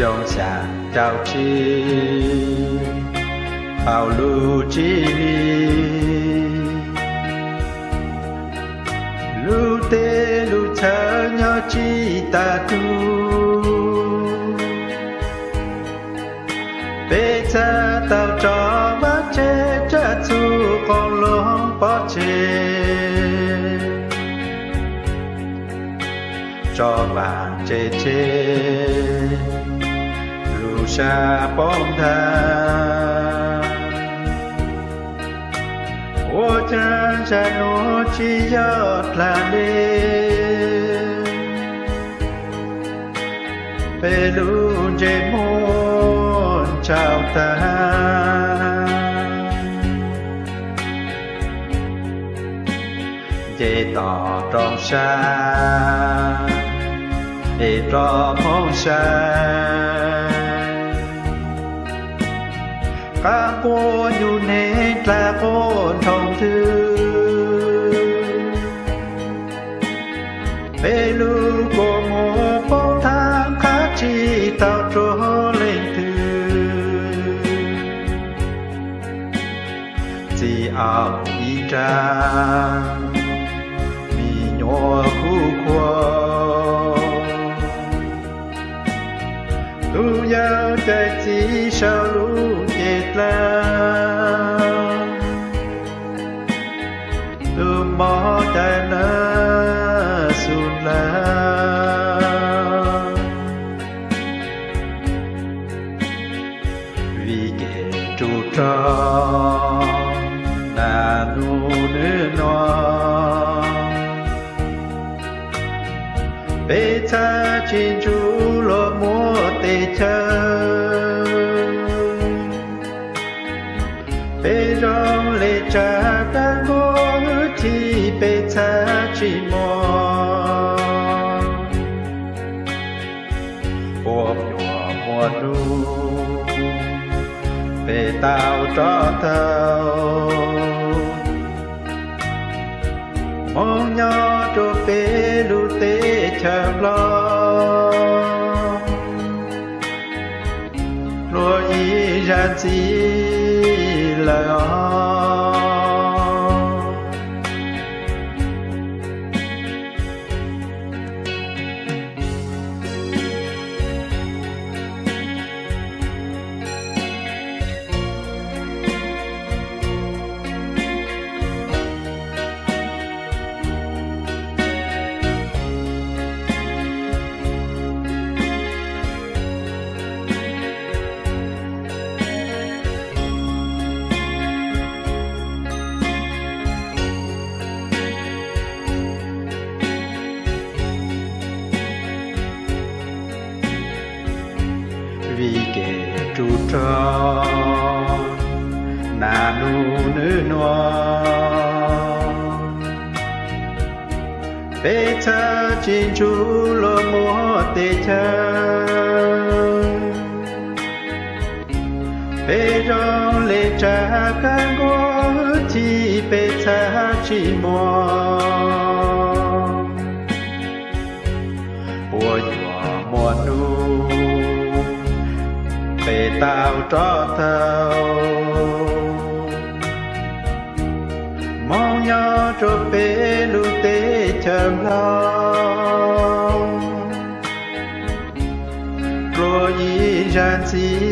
trong xa trao chi bao lưu chi lưu tê lưu chờ nhau chi ta tu bê cha tao cho bác chế cha chu con lông bó chế cho bạn chế chế lưu xa bóng tha ô chân cha nô chi giọt là đê bê lưu chế môn chào ta chế tỏ trong xa để cho phong sa các cô nhu nên là cô thông thư bê lưu của một bóng tháng khác chi tạo trô lên thư chỉ ảo ý tra mi nhỏ khu khoa tu giao chạy chỉ sao lũ chết la tu mò chạy na sun la vì kẻ trụ tròn là nu nữ non bê cha chín chú lo mua tê chơi bê rong lê cha ta ngô thì bê cha chỉ mò buộc nhỏ mùa nu bê tao cho tao mong nhỏ cho bê lu tê chăm lo lúa ý ra chỉ là vì kẻ trụ tròn nà nu nữ non bê cha chín chú lo mua tê chơi bê rong lê cha can ngô chi bê cha chi mò ủa nhỏ mùa nu bê tao cho tao mong nhỏ cho bê lưu tê chầm lòng lúa ý ràn xí